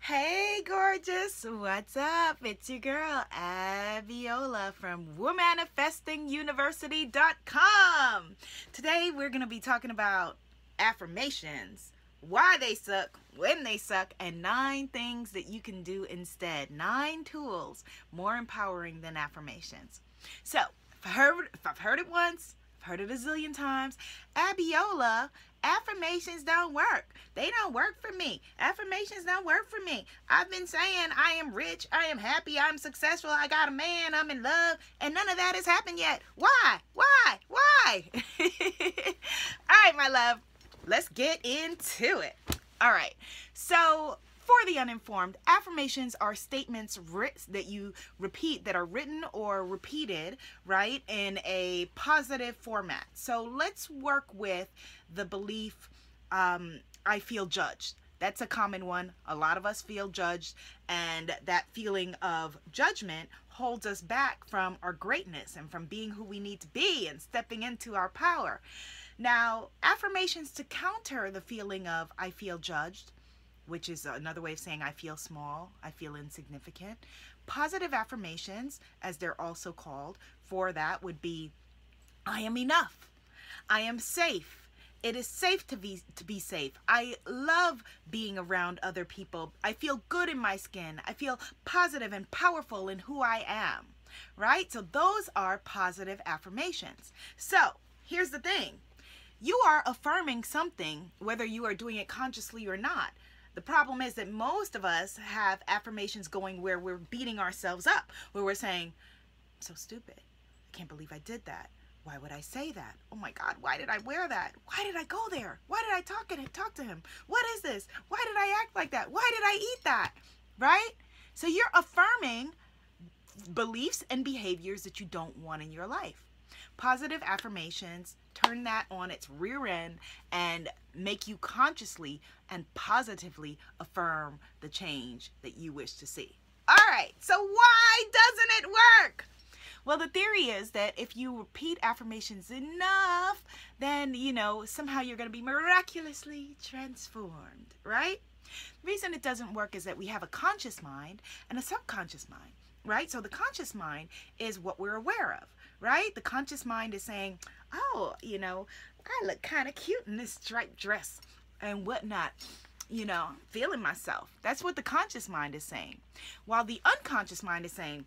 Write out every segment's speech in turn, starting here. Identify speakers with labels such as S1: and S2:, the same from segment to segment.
S1: Hey gorgeous, what's up? It's your girl Abiola from womanifestinguniversity.com. Today we're going to be talking about affirmations, why they suck, when they suck, and 9 things that you can do instead. 9 tools more empowering than affirmations. So, if I've heard it once, I've heard it a zillion times. Abiola, affirmations don't work. They don't work for me. Affirmations don't work for me. I've been saying I am rich, I am happy, I'm successful, I got a man, I'm in love, and none of that has happened yet. Why? Why? All right, my love, let's get into it. All right, so for the uninformed, affirmations are statements that you repeat that are written or repeated, right, in a positive format. So let's work with the belief, I feel judged. That's a common one. A lot of us feel judged, and that feeling of judgment holds us back from our greatness and from being who we need to be and stepping into our power. Now, affirmations to counter the feeling of I feel judged, which is another way of saying I feel small, I feel insignificant. Positive affirmations, as they're also called, for that would be I am enough, I am safe, it is safe to be safe, I love being around other people, I feel good in my skin, I feel positive and powerful in who I am, right? So those are positive affirmations. So here's the thing. You are affirming something, whether you are doing it consciously or not. The problem is that most of us have affirmations going where we're beating ourselves up, where we're saying, I'm so stupid. I can't believe I did that. Why would I say that? Oh my God, why did I wear that? Why did I go there? Why did I talk to him? What is this? Why did I act like that? Why did I eat that? Right? So you're affirming beliefs and behaviors that you don't want in your life. Positive affirmations turn that on its rear end and make you consciously and positively affirm the change that you wish to see. All right, so why doesn't it work? Well, the theory is that if you repeat affirmations enough, then, somehow you're going to be miraculously transformed, right? The reason it doesn't work is that we have a conscious mind and a subconscious mind, right? So the conscious mind is what we're aware of, right? The conscious mind is saying, oh, I look kind of cute in this striped dress and whatnot, feeling myself. That's what the conscious mind is saying. While the unconscious mind is saying,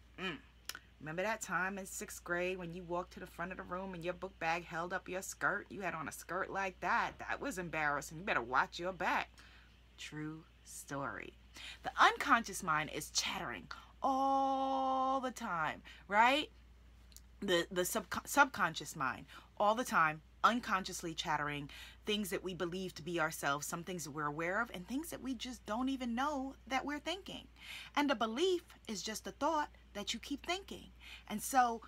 S1: remember that time in 6th grade when you walked to the front of the room and your book bag held up your skirt? You had on a skirt like that. That was embarrassing. You better watch your back. True story. The unconscious mind is chattering all the time, right? The subconscious mind all the time, unconsciously chattering things that we believe to be ourselves, some things that we're aware of, and things that we just don't even know that we're thinking. And a belief is just a thought that you keep thinking. And so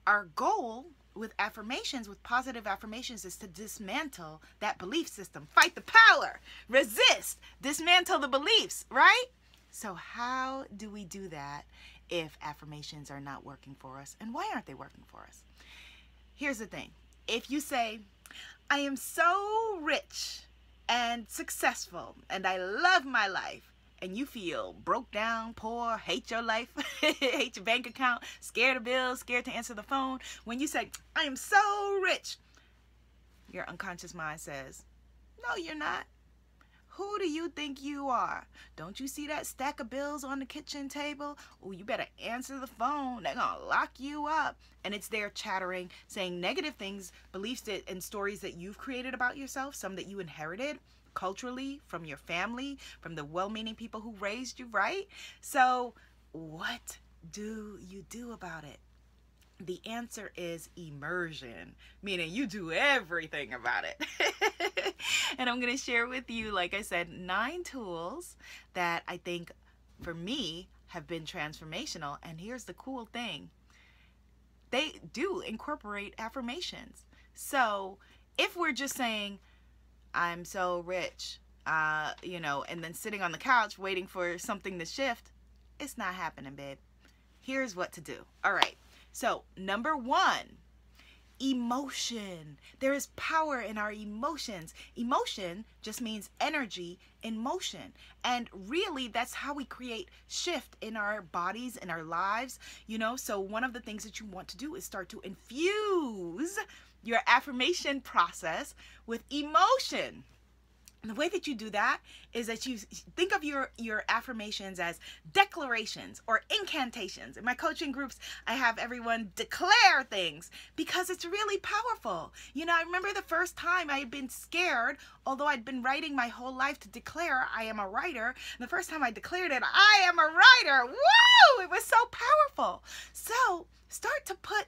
S1: our goal with affirmations, with positive affirmations, is to dismantle that belief system, fight the power, resist, dismantle the beliefs, right? So how do we do that if affirmations are not working for us? And why aren't they working for us? Here's the thing. If you say, I am so rich and successful and I love my life, and you feel broke down, poor, hate your life, hate your bank account, scared of bills, scared to answer the phone, when you say, I am so rich, your unconscious mind says, no, you're not. Who do you think you are? Don't you see that stack of bills on the kitchen table? Oh, you better answer the phone. They're going to lock you up. And it's there chattering, saying negative things, beliefs and stories that you've created about yourself, some that you inherited culturally from your family, from the well-meaning people who raised you, right? So what do you do about it? The answer is immersion, meaning you do everything about it. And I'm going to share with you, like I said, 9 tools that I think for me have been transformational. And here's the cool thing. They do incorporate affirmations. So if we're just saying, I'm so rich, and then sitting on the couch waiting for something to shift, it's not happening, babe. Here's what to do. All right. So number 1, Emotion. There is power in our emotions. Emotion just means energy in motion. And really, that's how we create shift in our bodies, in our lives. So one of the things that you want to do is start to infuse your affirmation process with emotion. And the way that you do that is that you think of your affirmations as declarations or incantations. In my coaching groups, I have everyone declare things because it's really powerful. I remember the first time I had been scared, although I'd been writing my whole life to declare I am a writer. And the first time I declared it, I am a writer. Woo! It was so powerful. So start to put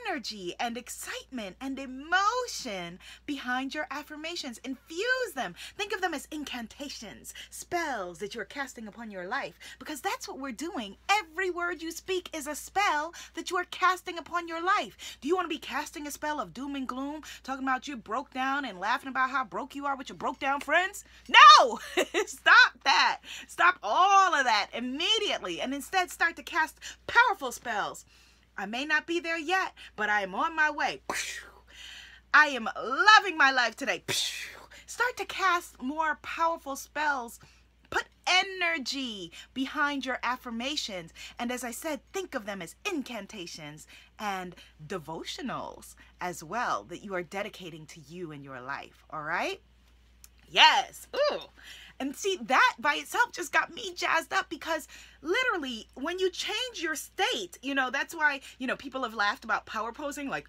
S1: energy and excitement and emotion behind your affirmations. Infuse them. Think of them as incantations, spells that you're casting upon your life, because that's what we're doing. Every word you speak is a spell that you are casting upon your life. Do you want to be casting a spell of doom and gloom, talking about you broke down and laughing about how broke you are with your broke down friends? No! Stop that. Stop all of that immediately, and instead start to cast powerful spells. I may not be there yet, but I am on my way. I am loving my life today. Start to cast more powerful spells. Put energy behind your affirmations. And as I said, think of them as incantations and devotionals as well that you are dedicating to you in your life. All right? Yes. Ooh. And see, that by itself just got me jazzed up, because literally when you change your state, that's why, people have laughed about power posing, like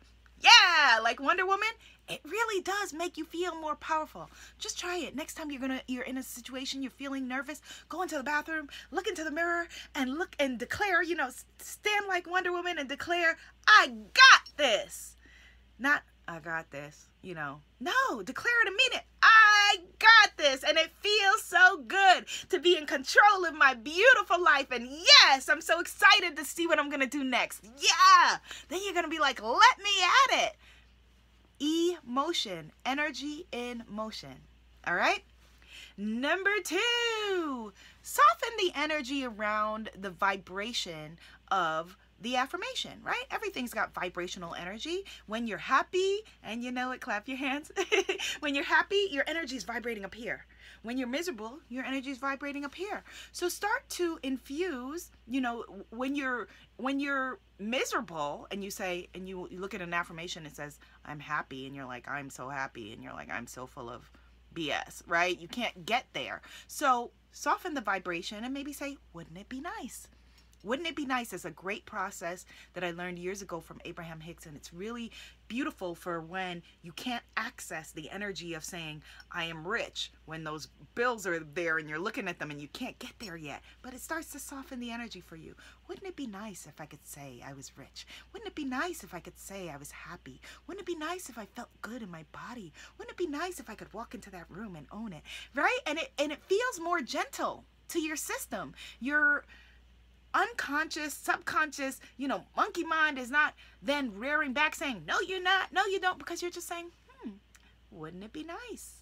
S1: Wonder Woman. It really does make you feel more powerful. Just try it. Next time you're in a situation, you're feeling nervous, go into the bathroom, look into the mirror and look and declare, stand like Wonder Woman and declare, I got this. Not, I got this, No, declare it and mean it. I got this. And it feels so good to be in control of my beautiful life. And yes, I'm so excited to see what I'm going to do next. Yeah. Then you're going to be like, let me at it. Emotion, energy in motion. All right. Number 2, soften the energy around the vibration of the affirmation, right? Everything's got vibrational energy. When you're happy, and you know it, clap your hands. When you're happy, your energy is vibrating up here. When you're miserable, your energy is vibrating up here. So start to infuse, when you're miserable and you say, and you look at an affirmation, it says, I'm happy. And you're like, I'm so happy. And you're like, I'm so full of BS, right? You can't get there. So soften the vibration and maybe say, wouldn't it be nice? Wouldn't it be nice? Is a great process that I learned years ago from Abraham Hicks, and it's really beautiful for when you can't access the energy of saying, I am rich, when those bills are there and you're looking at them and you can't get there yet. But it starts to soften the energy for you. Wouldn't it be nice if I could say I was rich? Wouldn't it be nice if I could say I was happy? Wouldn't it be nice if I felt good in my body? Wouldn't it be nice if I could walk into that room and own it, right? And it feels more gentle to your system. Your unconscious, subconscious, monkey mind is not then rearing back saying, no, you're not, no, you don't, because you're just saying, wouldn't it be nice?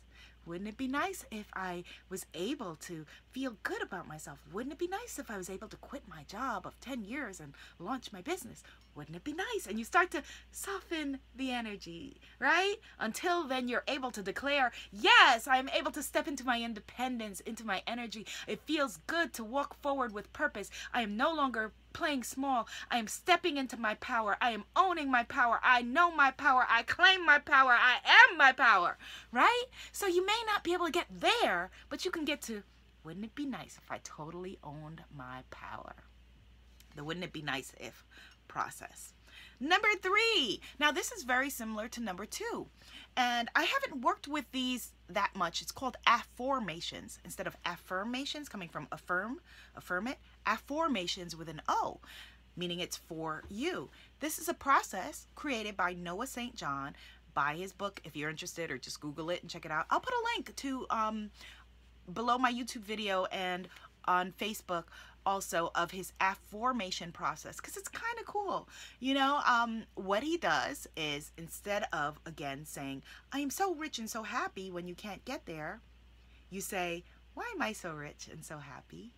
S1: Wouldn't it be nice if I was able to feel good about myself? Wouldn't it be nice if I was able to quit my job of 10 years and launch my business? Wouldn't it be nice? And you start to soften the energy, right? Until then you're able to declare, yes, I'm able to step into my independence, into my energy. It feels good to walk forward with purpose. I am no longer playing small. I am stepping into my power. I am owning my power. I know my power. I claim my power. I am my power, right? So you may not be able to get there, but you can get to, wouldn't it be nice if I totally owned my power? The wouldn't it be nice if process. Number 3. Now this is very similar to number 2. And I haven't worked with these that much. It's called affirmations instead of affirmations, coming from affirm it. Affirmations with an O, meaning it's for you. This is a process created by Noah St. John. Buy his book if you're interested, or just Google it and check it out. I'll put a link to below my YouTube video and on Facebook also of his affirmation process, because it's kind of cool. What he does is, instead of again saying I am so rich and so happy when you can't get there, you say, why am I so rich and so happy?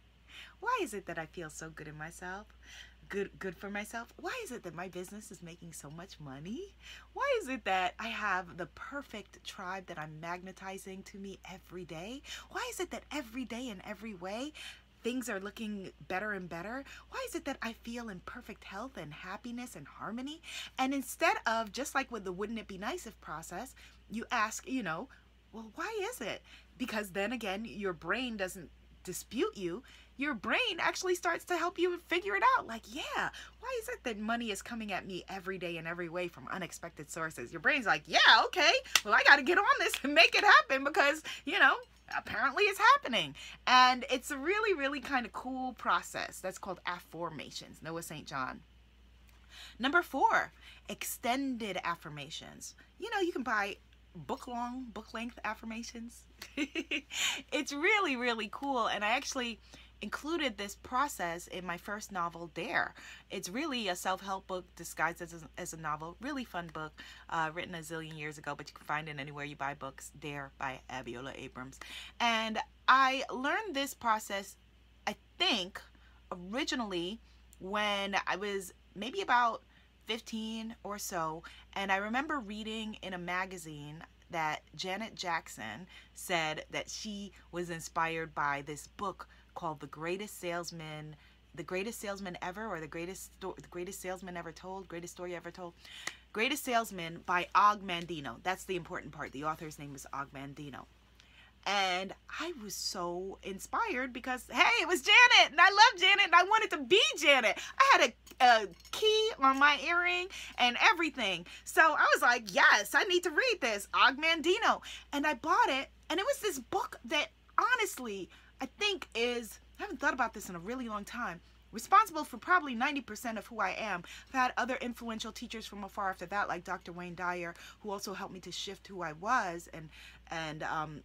S1: Why is it that I feel so good in myself? Good for myself? Why is it that my business is making so much money? Why is it that I have the perfect tribe that I'm magnetizing to me every day? Why is it that every day in every way things are looking better and better? Why is it that I feel in perfect health and happiness and harmony? And instead of just like with the wouldn't it be nice if process, you ask, well, why is it? Because then again, your brain doesn't dispute you. Your brain actually starts to help you figure it out. Like, yeah, why is it that money is coming at me every day in every way from unexpected sources? Your brain's like, yeah, okay, well, I got to get on this and make it happen because, apparently it's happening. And it's a really, really kind of cool process. That's called Affirmations, Noah St. John. Number 4, extended affirmations. You can buy book length affirmations. It's really, really cool. And I actually included this process in my first novel, Dare. It's really a self-help book disguised as a novel. Really fun book, written a zillion years ago, but you can find it anywhere you buy books. Dare by Abiola, Abrams. And I learned this process, I think, originally when I was maybe about 15 or so, and I remember reading in a magazine that Janet Jackson said that she was inspired by this book called The Greatest Salesman Ever, or the greatest salesman ever told, greatest story ever told. Greatest Salesman by Og Mandino. That's the important part. The author's name is Og Mandino. And I was so inspired because, hey, it was Janet, and I love Janet, and I wanted to be Janet. I had a key on my earring and everything. So I was like, yes, I need to read this, Og Mandino. And I bought it, and it was this book that, honestly, I think I haven't thought about this in a really long time, responsible for probably 90% of who I am. I've had other influential teachers from afar after that, like Dr. Wayne Dyer, who also helped me to shift who I was and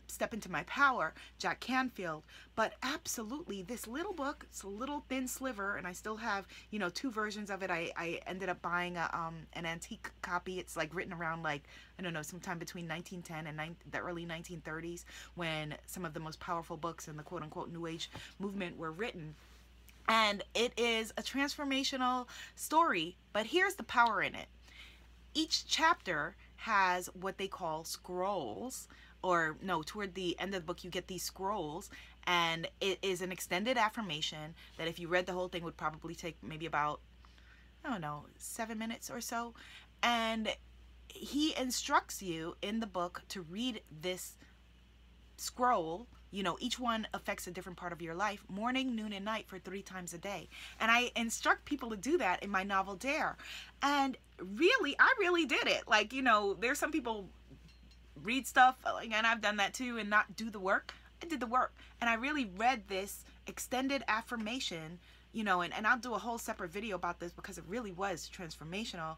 S1: step into my power, Jack Canfield. But absolutely, this little book, it's a little thin sliver, and I still have, 2 versions of it. I ended up buying an antique copy. It's like written around, like, I don't know, sometime between 1910 and the early 1930s, when some of the most powerful books in the quote-unquote New Age movement were written. And it is a transformational story, but here's the power in it. Each chapter has what they call scrolls, or no, toward the end of the book you get these scrolls, and it is an extended affirmation that if you read the whole thing would probably take maybe about, I don't know, 7 minutes or so. And he instructs you in the book to read this scroll. Each one affects a different part of your life, morning, noon, and night, for 3 times a day. And I instruct people to do that in my novel, Dare. And really, I really did it. Like, there's some people read stuff, and I've done that too, and not do the work. I did the work. And I really read this extended affirmation, and I'll do a whole separate video about this because it really was transformational.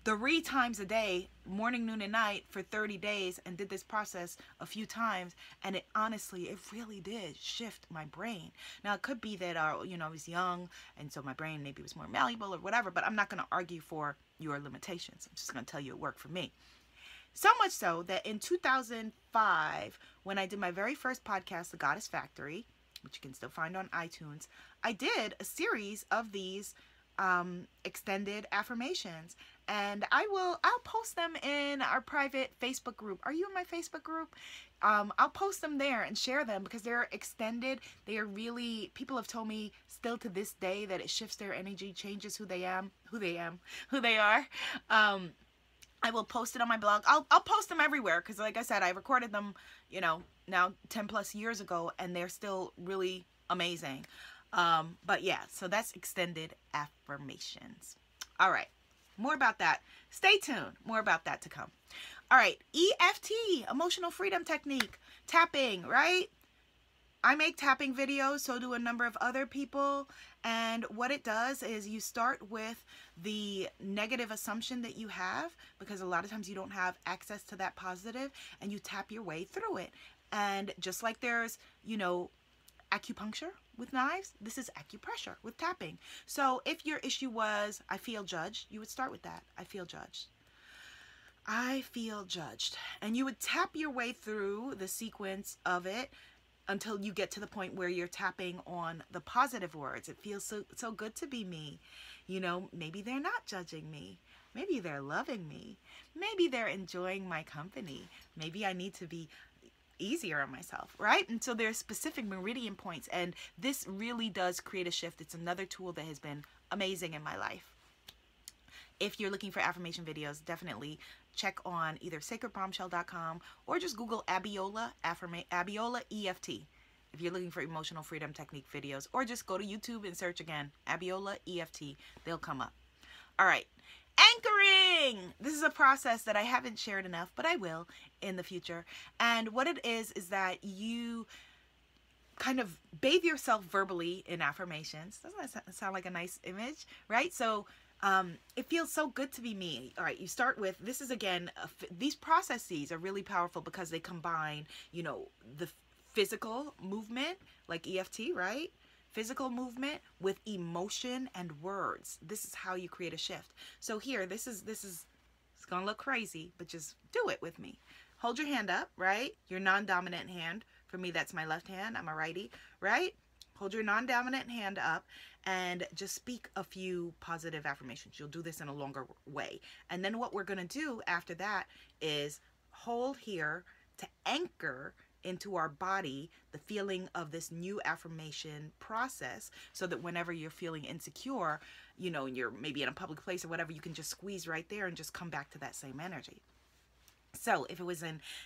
S1: 3 times a day, morning, noon, and night, for 30 days, and did this process a few times, and it really did shift my brain. Now, it could be that, I was young, and so my brain maybe was more malleable or whatever, but I'm not going to argue for your limitations. I'm just going to tell you it worked for me. So much so that in 2005, when I did my very first podcast, The Goddess Factory, which you can still find on iTunes, I did a series of these extended affirmations, and I'll post them in our private Facebook group. Are you in my Facebook group? I'll post them there and share them because they're extended. They are really, people have told me still to this day that it shifts their energy, changes who they are. I will post it on my blog. I'll post them everywhere because, like I said, I recorded them, now 10 plus years ago, and they're still really amazing. But yeah, so that's extended affirmations. All right, more about that. Stay tuned. More about that to come. All right, EFT, emotional freedom technique, tapping, right? I make tapping videos, so do a number of other people. And what it does is you start with the negative assumption that you have, because a lot of times you don't have access to that positive, and you tap your way through it. And just like there's, acupuncture with knives, this is acupressure with tapping. So if your issue was, I feel judged, you would start with that. I feel judged. I feel judged. And you would tap your way through the sequence of it until you get to the point where you're tapping on the positive words. It feels so good to be me. You know, maybe they're not judging me. Maybe they're loving me. Maybe they're enjoying my company. Maybe I need to be easier on myself, right? And so there's specific meridian points, and this really does create a shift. It's another tool that has been amazing in my life. If you're looking for affirmation videos, definitely check on either sacredbombshell.com or just Google Abiola, Abiola EFT. If you're looking for emotional freedom technique videos, or just go to YouTube and search again, Abiola EFT, they'll come up. All right. Anchoring. This is a process that I haven't shared enough, but I will in the future. And what it is that you kind of bathe yourself verbally in affirmations. Doesn't that sound like a nice image, right? So it feels so good to be me. All right, you start with, this is again, these processes are really powerful because they combine, you know, the physical movement, like EFT, right? Physical movement with emotion and words. This is how you create a shift. So here, this is it's gonna look crazy, but just do it with me. Hold your hand up, right? Your non-dominant hand. For me, that's my left hand. I'm a righty, right? Hold your non-dominant hand up and just speak a few positive affirmations. You'll do this in a longer way. And then what we're gonna do after that is hold here to anchor into our body the feeling of this new affirmation process, so that whenever you're feeling insecure, you know, and you're maybe in a public place or whatever, you can just squeeze right there and just come back to that same energy. So if it was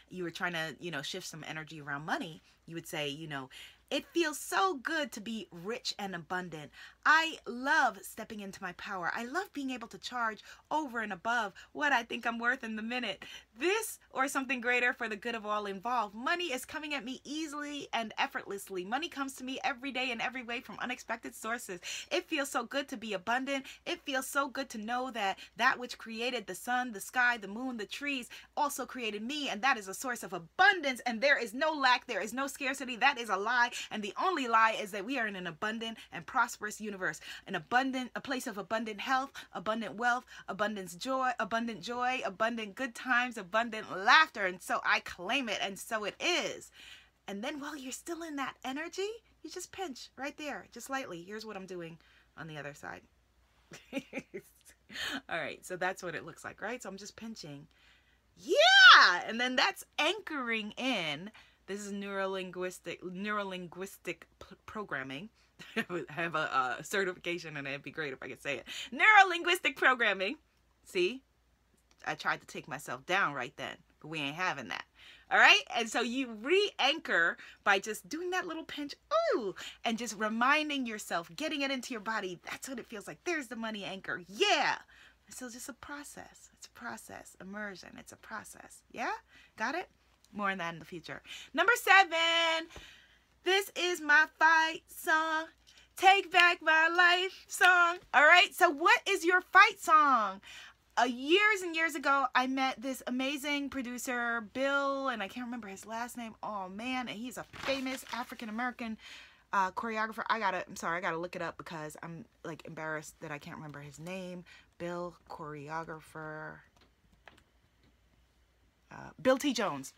S1: you were trying to, you know, shift some energy around money, you would say, you know, it feels so good to be rich and abundant. I love stepping into my power. I love being able to charge over and above what I think I'm worth in the minute. This or something greater for the good of all involved. Money is coming at me easily and effortlessly. Money comes to me every day in every way from unexpected sources. It feels so good to be abundant. It feels so good to know that that which created the sun, the sky, the moon, the trees also created me, and that is a source of abundance, and there is no lack, there is no scarcity. That is a lie, and the only lie is that we are in an abundant and prosperous universe, a place of abundant health, abundant wealth, abundant joy, abundant good times, abundant laughter. And so I claim it, and so it is. And then while you're still in that energy, you just pinch right there, just lightly. Here's what I'm doing on the other side. All right, so that's what it looks like, right? So I'm just pinching. Yeah, and then that's anchoring in. This is neurolinguistic programming. I have a certification, and it'd be great if I could say it. Neurolinguistic programming. See, I tried to take myself down right then, but we ain't having that. All right, and so you re-anchor by just doing that little pinch, ooh, and just reminding yourself, getting it into your body. That's what it feels like. There's the money anchor. Yeah. So it's just a process. It's a process. Immersion. It's a process. Yeah? Got it? More on that in the future. Number 7. This is my fight song. Take back my life song. All right? So what is your fight song? Years and years ago, I met this amazing producer, Bill, and I can't remember his last name. Oh, man. And he's a famous African-American choreographer. I'm sorry, I gotta look it up because I'm like embarrassed that I can't remember his name. Bill, choreographer. Bill T. Jones.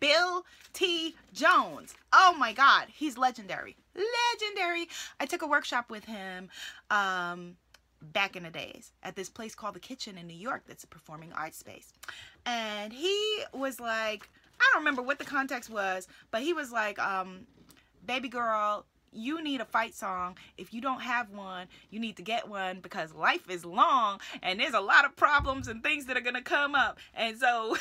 S1: Bill T. Jones. Oh my God, he's legendary. Legendary. I took a workshop with him back in the days at this place called The Kitchen in New York. That's a performing arts space. And he was like, I don't remember what the context was, but he was like, baby girl, you need a fight song. If you don't have one, you need to get one, because life is long and there's a lot of problems and things that are going to come up. And so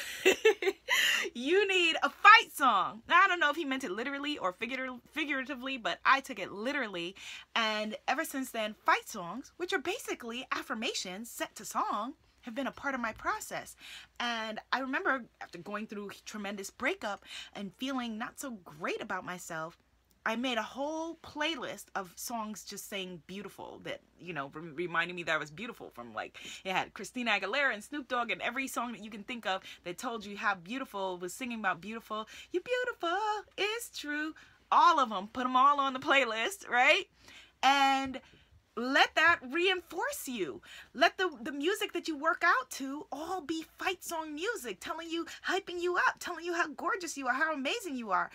S1: you need a fight song. Now, I don't know if he meant it literally or figuratively, but I took it literally. And ever since then, fight songs, which are basically affirmations set to song, have been a part of my process. And I remember after going through a tremendous breakup and feeling not so great about myself, I made a whole playlist of songs just saying beautiful, that, you know, reminding me that I was beautiful, from like, it had Christina Aguilera and Snoop Dogg and every song that you can think of that told you how beautiful, was singing about beautiful. You're beautiful, it's true. All of them, put them all on the playlist, right? And let that reinforce you. Let the music that you work out to all be fight song music, telling you, hyping you up, telling you how gorgeous you are, how amazing you are.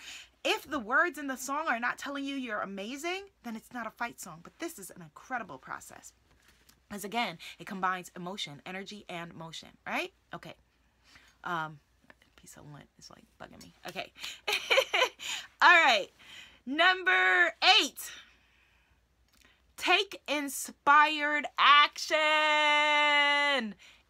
S1: If the words in the song are not telling you you're amazing, then it's not a fight song. But this is an incredible process. As again, it combines emotion, energy, and motion, right? Okay. Piece of lint is like bugging me. Okay. All right. Number 8. Take inspired action.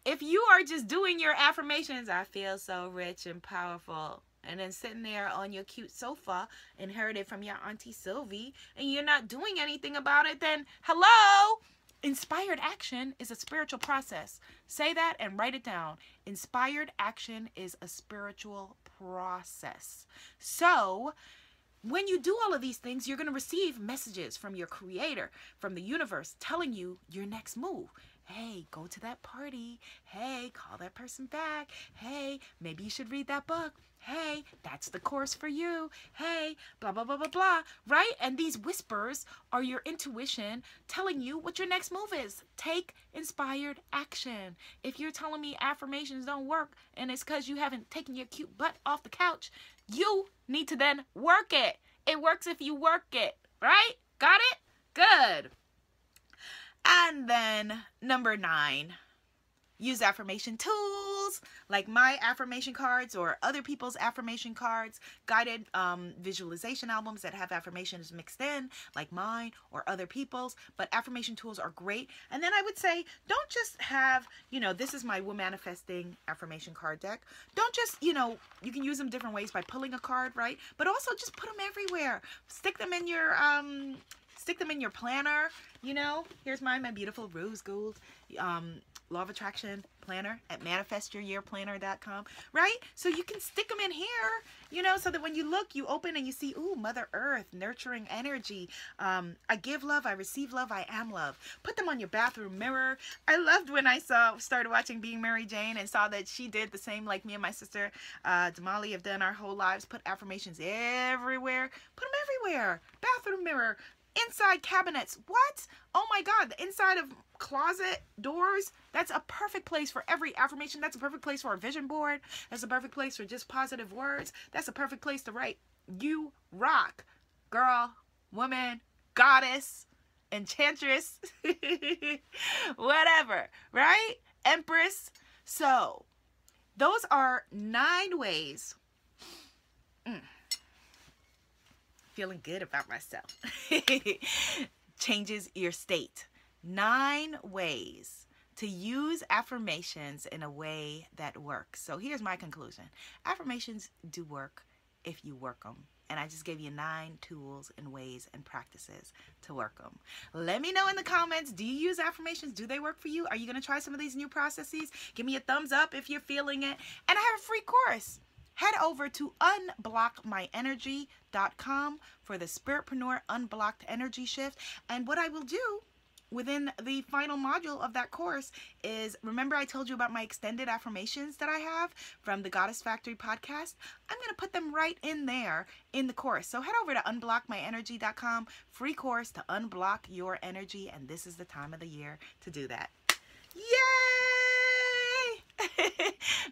S1: If you are just doing your affirmations, I feel so rich and powerful, and then sitting there on your cute sofa, inherited from your Auntie Sylvie, and you're not doing anything about it, then hello? Inspired action is a spiritual process. Say that and write it down. Inspired action is a spiritual process. So when you do all of these things, you're going to receive messages from your creator, from the universe, telling you your next move. Hey, go to that party. Hey, call that person back. Hey, maybe you should read that book. Hey, that's the course for you. Hey, blah, blah, blah, blah, blah, right? And these whispers are your intuition telling you what your next move is. Take inspired action. If you're telling me affirmations don't work and it's because you haven't taken your cute butt off the couch, you need to then work it. It works if you work it, right? Got it? Good. And then number 9, use affirmation tools like my affirmation cards or other people's affirmation cards, guided visualization albums that have affirmations mixed in like mine or other people's. But affirmation tools are great. And then I would say, don't just have, this is my manifesting affirmation card deck. Don't just, you can use them different ways by pulling a card, right? But also just put them everywhere. Stick them in your planner. Here's mine, my beautiful rose gold law of attraction planner at manifestyouryearplanner.com, right? So you can stick them in here, so that when you look, you open and you see, ooh, Mother Earth, nurturing energy. I give love, I receive love, I am love. Put them on your bathroom mirror. I loved when I started watching Being Mary Jane and saw that she did the same like me and my sister Damali have done our whole lives. Put affirmations everywhere. Put them everywhere. Bathroom mirror. Inside cabinets. What? Oh my God. The inside of closet doors. That's a perfect place for every affirmation. That's a perfect place for a vision board. That's a perfect place for just positive words. That's a perfect place to write, you rock, girl, woman, goddess, enchantress, whatever, right? Empress. So those are 9 ways. Feeling good about myself. Changes your state. 9 ways to use affirmations in a way that works. So here's my conclusion. Affirmations do work if you work them. And I just gave you 9 tools and ways and practices to work them. Let me know in the comments, do you use affirmations? Do they work for you? Are you going to try some of these new processes? Give me a thumbs up if you're feeling it. And I have a free course. Head over to unblockmyenergy.com for the Spiritpreneur Unblocked Energy Shift. And what I will do within the final module of that course is, remember I told you about my extended affirmations that I have from the Goddess Factory podcast? I'm going to put them right in there in the course. So head over to unblockmyenergy.com, free course to unblock your energy. And this is the time of the year to do that. Yay!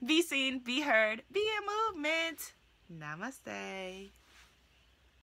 S1: Be seen, be heard, be a movement. Namaste.